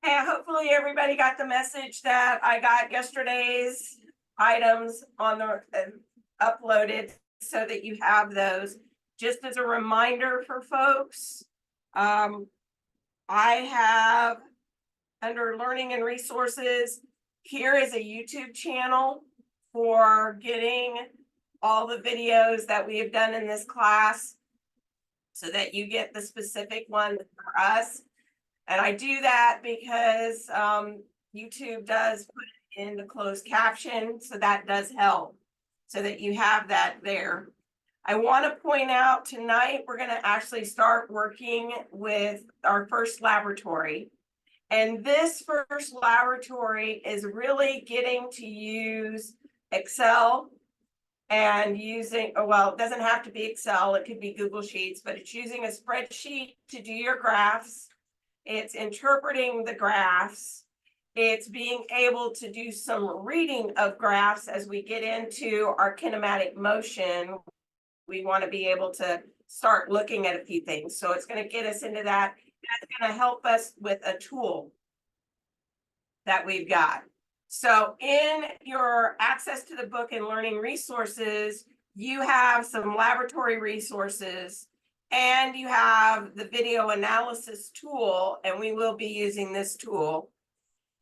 Hey, hopefully everybody got the message that I got yesterday's items on the uploaded so that you have those. Just as a reminder for folks, I have under learning and resources, here is a YouTube channel for getting all the videos that we have done in this class so that you get the specific one for us. And I do that because YouTube does put it in the closed caption, so that does help so that you have that there. I want to point out tonight, we're going to actually start working with our first laboratory. And this first laboratory is really getting to use Excel and using, well, it doesn't have to be Excel, it could be Google Sheets, but it's using a spreadsheet to do your graphs. It's interpreting the graphs. It's being able to do some reading of graphs as we get into our kinematic motion. We want to be able to start looking at a few things. So it's going to get us into that. That's going to help us with a tool that we've got. So in your access to the book and learning resources, you have some laboratory resources and you have the video analysis tool, and we will be using this tool.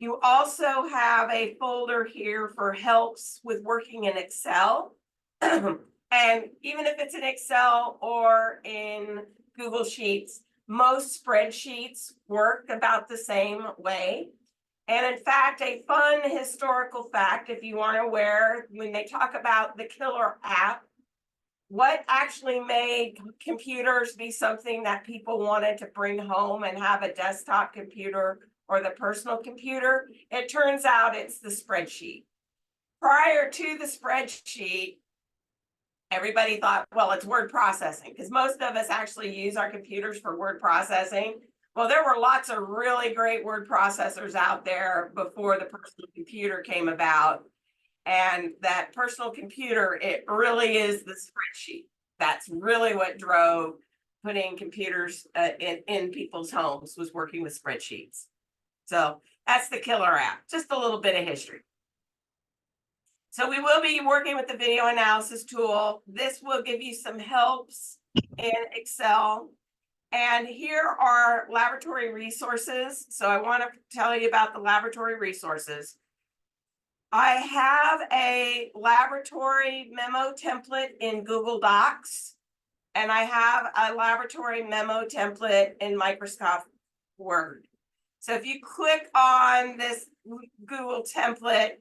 You also have a folder here for helps with working in Excel. And even if it's in Excel or in Google Sheets, most spreadsheets work about the same way. And in fact, a fun historical fact, if you aren't aware, when they talk about the killer app, what actually made computers be something that people wanted to bring home and have a desktop computer or the personal computer? It turns out it's the spreadsheet. Prior to the spreadsheet, everybody thought, well, it's word processing, because most of us actually use our computers for word processing. Well, there were lots of really great word processors out there before the personal computer came about. And that personal computer, it really is the spreadsheet. That's really what drove putting computers in people's homes, was working with spreadsheets. So that's the killer app, just a little bit of history. So we will be working with the video analysis tool. This will give you some helps in Excel. And here are laboratory resources. So I want to tell you about the laboratory resources. I have a laboratory memo template in Google Docs, and I have a laboratory memo template in Microsoft Word. So if you click on this Google template,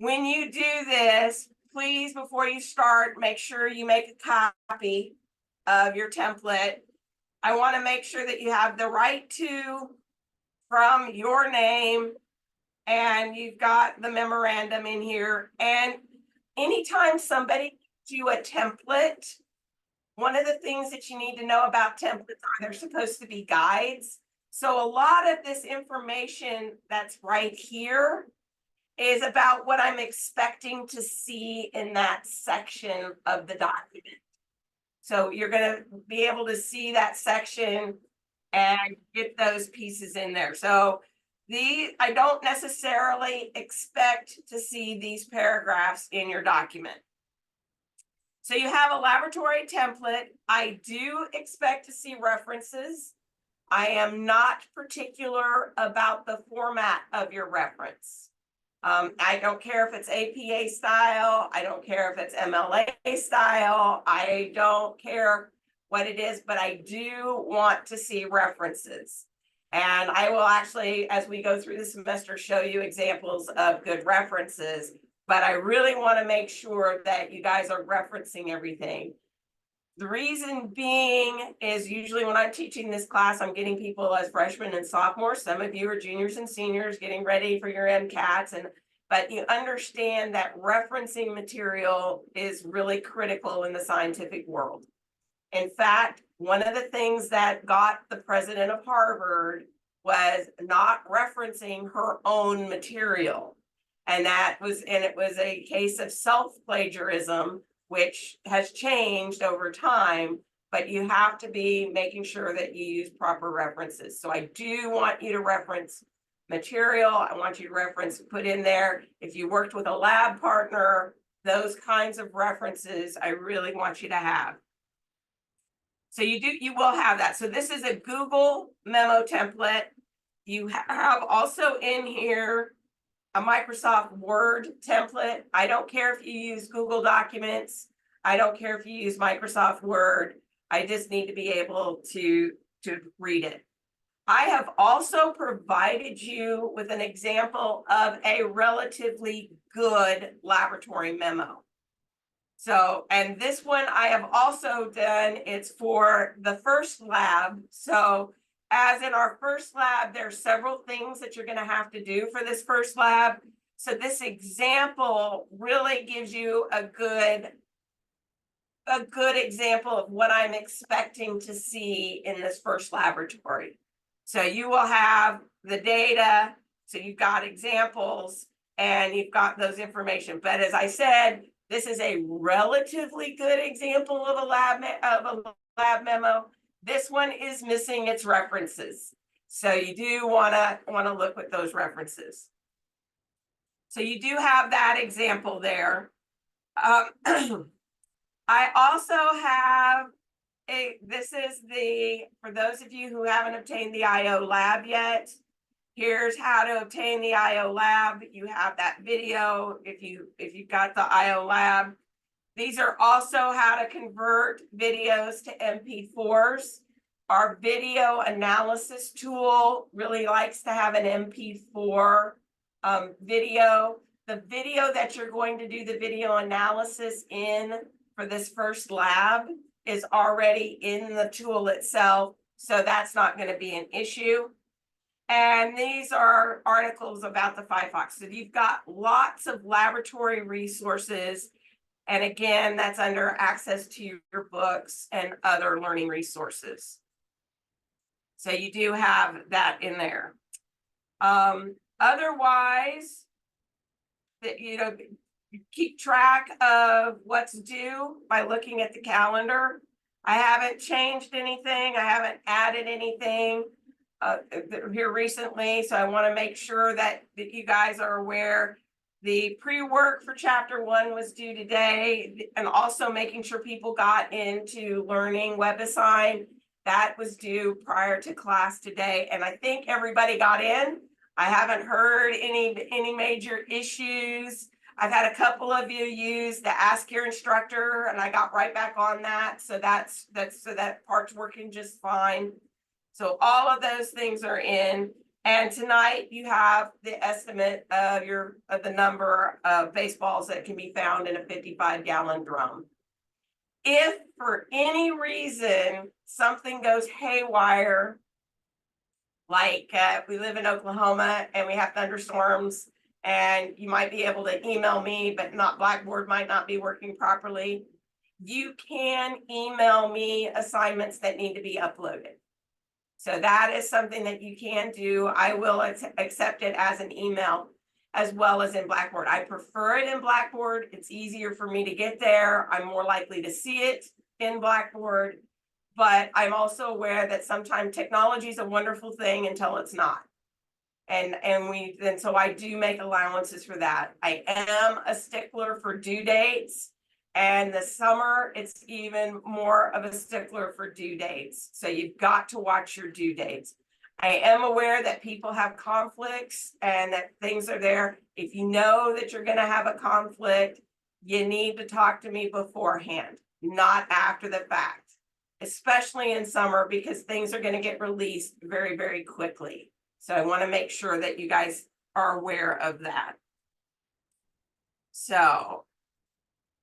when you do this, please, before you start, make sure you make a copy of your template. I want to make sure that you have the right to from your name, and you've got the memorandum in here. And anytime somebody gives you a template, one of the things that you need to know about templates are they're supposed to be guides. So a lot of this information that's right here is about what I'm expecting to see in that section of the document. So you're going to be able to see that section and get those pieces in there. So I don't necessarily expect to see these paragraphs in your document. So you have a laboratory template. I do expect to see references. I am not particular about the format of your reference. I don't care if it's APA style. I don't care if it's MLA style. I don't care what it is, but I do want to see references. And I will actually, as we go through the semester, show you examples of good references, but I really want to make sure that you guys are referencing everything. The reason being is usually when I'm teaching this class, I'm getting people as freshmen and sophomores. Some of you are juniors and seniors getting ready for your MCATs, but you understand that referencing material is really critical in the scientific world. In fact, one of the things that got the president of Harvard was not referencing her own material. And it was a case of self-plagiarism, which has changed over time, but you have to be making sure that you use proper references. So I do want you to reference material. I want you to reference, put in there, if you worked with a lab partner, those kinds of references I really want you to have. So you will have that. So this is a Google memo template. You have also in here a Microsoft Word template. I don't care if you use Google Documents. I don't care if you use Microsoft Word. I just need to be able to read it. I have also provided you with an example of a relatively good laboratory memo. So, and this one I have also done, it's for the first lab. So as in our first lab, there's several things that you're going to have to do for this first lab. So this example really gives you a good example of what I'm expecting to see in this first laboratory. So you will have the data, so you've got examples and you've got those information. But as I said, this is a relatively good example of a lab memo. This one is missing its references. So you do want to look at those references. So you do have that example there. I also have this is for those of you who haven't obtained the IO lab yet, here's how to obtain the IO lab. You have that video if you've got the IO lab. These are also how to convert videos to MP4s. Our video analysis tool really likes to have an MP4 video. The video that you're going to do the video analysis in for this first lab is already in the tool itself, so that's not going to be an issue. And these are articles about the FIFOX. So you've got lots of laboratory resources. And again, that's under access to your books and other learning resources. So you do have that in there. Otherwise, keep track of what's due by looking at the calendar. I haven't changed anything. I haven't added anything here recently. So I want to make sure that you guys are aware. The pre-work for chapter 1 was due today, and also making sure people got into learning WebAssign. That was due prior to class today. And I think everybody got in. I haven't heard any major issues. I've had a couple of you use the Ask Your Instructor, and I got right back on that. So that part's working just fine. So all of those things are in. And tonight you have the estimate of the number of baseballs that can be found in a 55-gallon drum. If for any reason something goes haywire, like we live in Oklahoma and we have thunderstorms, and you might be able to email me, but Blackboard might not be working properly, you can email me assignments that need to be uploaded. So that is something that you can do. I will accept it as an email as well as in Blackboard. I prefer it in Blackboard. It's easier for me to get there. I'm more likely to see it in Blackboard, but I'm also aware that sometimes technology is a wonderful thing until it's not. And so I do make allowances for that. I am a stickler for due dates. And the summer, it's even more of a stickler for due dates. So you've got to watch your due dates. I am aware that people have conflicts and that things are there. If you know that you're going to have a conflict, you need to talk to me beforehand, not after the fact, especially in summer, because things are going to get released very, very quickly. So I want to make sure that you guys are aware of that. So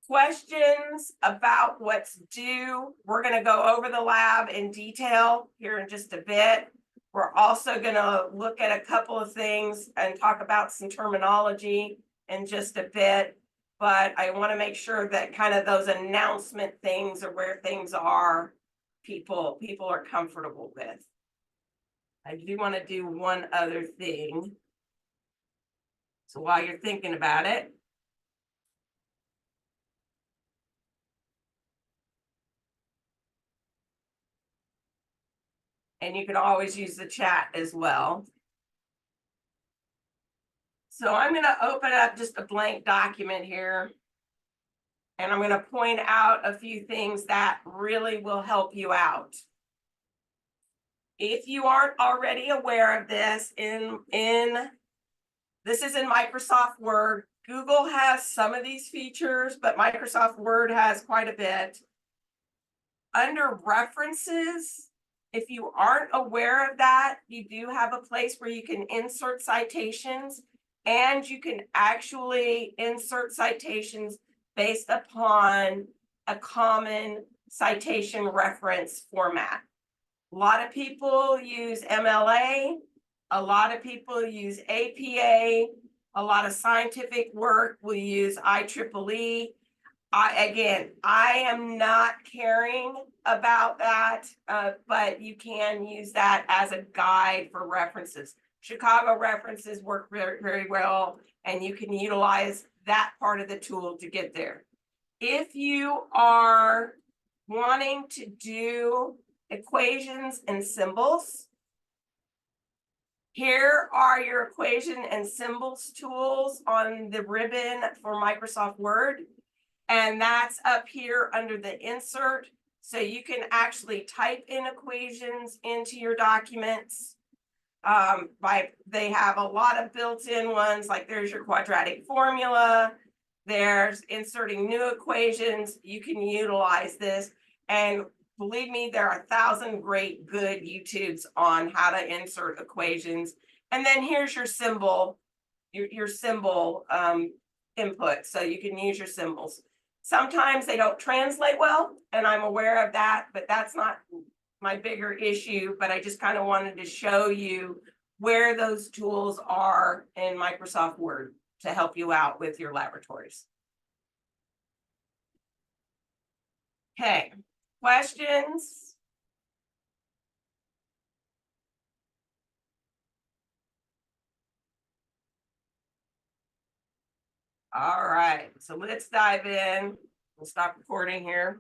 questions about what's due. We're going to go over the lab in detail here in just a bit. We're also going to look at a couple of things and talk about some terminology in just a bit. But I want to make sure that kind of those announcement things or where things are, people are comfortable with. I do want to do one other thing. So while you're thinking about it, and you can always use the chat as well. So I'm going to open up just a blank document here. And I'm going to point out a few things that really will help you out. If you aren't already aware of this, this is in Microsoft Word. Google has some of these features, but Microsoft Word has quite a bit. Under references, if you aren't aware of that, you do have a place where you can insert citations, and you can actually insert citations based upon a common citation reference format. A lot of people use MLA. A lot of people use APA. A lot of scientific work will use IEEE. I am not caring about that, but you can use that as a guide for references. Chicago references work very, very well, and you can utilize that part of the tool to get there. If you are wanting to do equations and symbols, here are your equation and symbols tools on the ribbon for Microsoft Word. And that's up here under the insert. So you can actually type in equations into your documents. They have a lot of built-in ones, like there's your quadratic formula. There's inserting new equations. You can utilize this. And believe me, there are 1,000 great good YouTubes on how to insert equations. And then here's your symbol, your symbol input. So you can use your symbols. Sometimes they don't translate well, and I'm aware of that, but that's not my bigger issue. But I just kind of wanted to show you where those tools are in Microsoft Word to help you out with your laboratories. Okay, questions? All right, so let's dive in. We'll stop recording here.